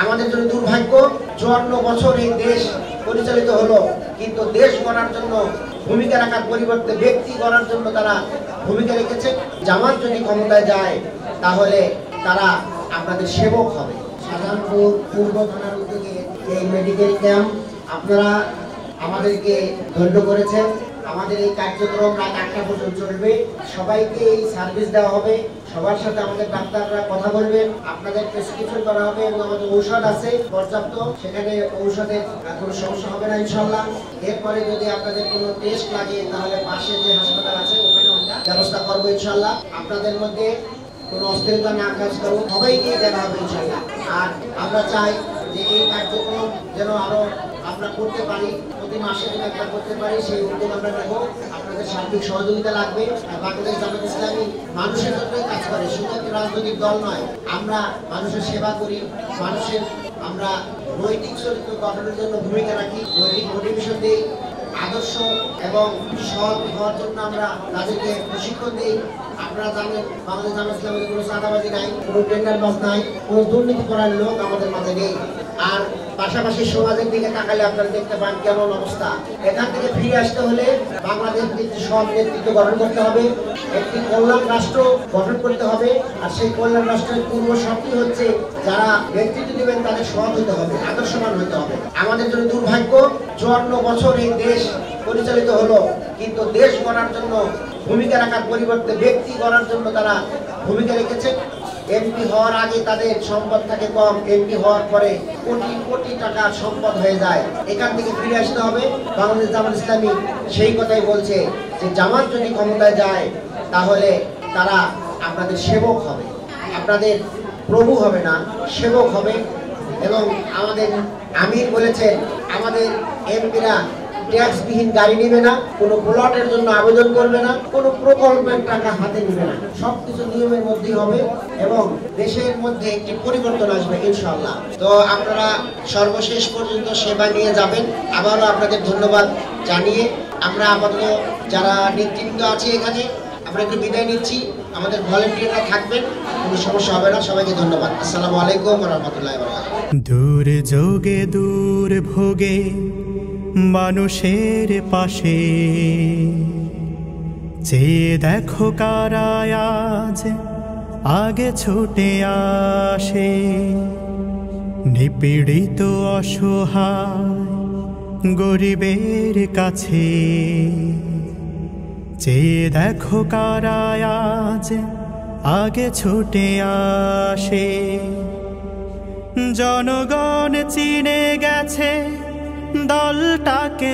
আমাদের জন্য দুর্ভাগ্য 54 বছর এই দেশ পরিচালিত হলো, কিন্তু দেশ গড়ার জন্য ভূমিকা রাখার পরিবর্তে ব্যক্তি গড়ার জন্য তারা ভূমিকা রেখেছে। জামাত যদি ক্ষমতায় যায় তাহলে তারা আপনাদের সেবক হবে। শাহজাহানপুর পূর্ব থানার উদ্যোগে এই মেডিকেল ক্যাম্প আপনারা আমাদেরকে ধন্য করেছেন। আমাদের এই কার্যক্রম রাত 8টা পর্যন্ত চলবে। সবাইকে এই সার্ভিস দেওয়া হবে, সবার সাথে আমাদের ডাক্তাররা কথা বলবেন, আপনাদের প্রেসক্রিপশন করা হবে এবং আমাদের ঔষধ আছে পর্যাপ্ত, সেখানে ঔষধের কোনো সমস্যা হবে না ইনশাল্লাহ। এরপরে যদি আপনাদের কোনো টেস্ট লাগে তাহলে পাশে যে হাসপাতাল আছে ওখানে আমরা ব্যবস্থা করবো ইনশাল্লাহ। আপনাদের মধ্যে কোনো অস্থিরতা না কাজ করবো, সবাইকে দেওয়া হবে ইনশাল্লাহ। আর আমরা চাই যে এই কার্যক্রম যেন আরো আমরা করতে পারি, প্রতি মাসে যেন একটা করতে পারি, সেই উদ্যোগ আমরা নেব। আপনাদের সার্বিক সহযোগিতা লাগবে। বাংলাদেশ জামাত ইসলামী মানুষের জন্য কাজ করে, শুধু একটা রাজনৈতিক দল নয়। আমরা মানুষের সেবা করি, মানুষের আমরা নৈতিক চরিত্র গঠনের জন্য ভূমিকা রাখি, নৈতিক মোটিভেশন দিই, আদর্শ এবং সৎ হওয়ার জন্য আমরা তাদেরকে প্রশিক্ষণ দিই। আপনারা জানেন বাংলাদেশ জামাত ইসলামের কোনো চাঁদাবাজি নাই, কোনো টেন্ডার বাজ নাই, কোনো দুর্নীতি করার লোক আমাদের মাঝে নেই। আর পাশাপাশি সমাজের দিকে তাকালে আপনারা দেখতে পান কেমন অবস্থা। এখান থেকে ফিরে আসতে হলে বাংলাদেশ একটি সৎ নেতৃত্ব গঠন করতে হবে, একটি কল্যাণ রাষ্ট্র গঠন করতে হবে। আর সেই কল্যাণ রাষ্ট্রের পূর্ব শর্ত হচ্ছে যারা নেতৃত্ব দেবেন তাদের সৎ হতে হবে, আদর্শবান হতে হবে। আমাদের জন্য দুর্ভাগ্য 54 বছর এই দেশ পরিচালিত হলো, কিন্তু দেশ গড়ার জন্য ভূমিকা রাখার পরিবর্তে ব্যক্তি গড়ার জন্য তারা ভূমিকা রেখেছে। এমপি হওয়ার আগে তাদের সম্পদ থাকে কম, এমপি হওয়ার পরে কোটি কোটি টাকার সম্পদ হয়ে যায়। এখান থেকে ফিরে আসতে হবে। বাংলাদেশ জামাত ইসলামী সেই কথাই বলছে যে জামাত যদি ক্ষমতায় যায় তাহলে তারা আপনাদের সেবক হবে, আপনাদের প্রভু হবে না, সেবক হবে। এবং আমাদের আমির বলেছেন আমাদের এমপিরা ট্যাক্সবিহীন গাড়ি নিবে না, কোনো প্লটের জন্য আবেদন করবে না, কোনো প্রকল্পের টাকা হাতে নিবে না, সবকিছু নিয়মের মধ্যেই হবে এবং দেশের মধ্যে একটি পরিবর্তন আসবে ইনশাআল্লাহ। তো আপনারা সর্বশেষ পর্যন্ত সেবা নিয়ে যাবেন। আবারও আপনাদের ধন্যবাদ জানিয়ে আমরা আপাতত যারা নেতৃত্ব আছে এখানে আমরা একটু বিদায় নিচ্ছি। আমাদের ভলেন্টিয়াররা থাকবেন, কোনো সমস্যা হবে না। সবাইকে ধন্যবাদ। আসসালামু আলাইকুম ওয়া রাহমাতুল্লাহি ওয়া বারাকাতুহু। দূর যোগে দূর ভোগে মানুষের পাশে, চেয়ে দেখো কারা আজ আগে ছুটে আসে। নিপীড়িত অসহায় গরিবের কাছে, চেয়ে দেখো কারা আজ আগে ছুটে আসে। জনগণ চিনে গেছে দলটাকে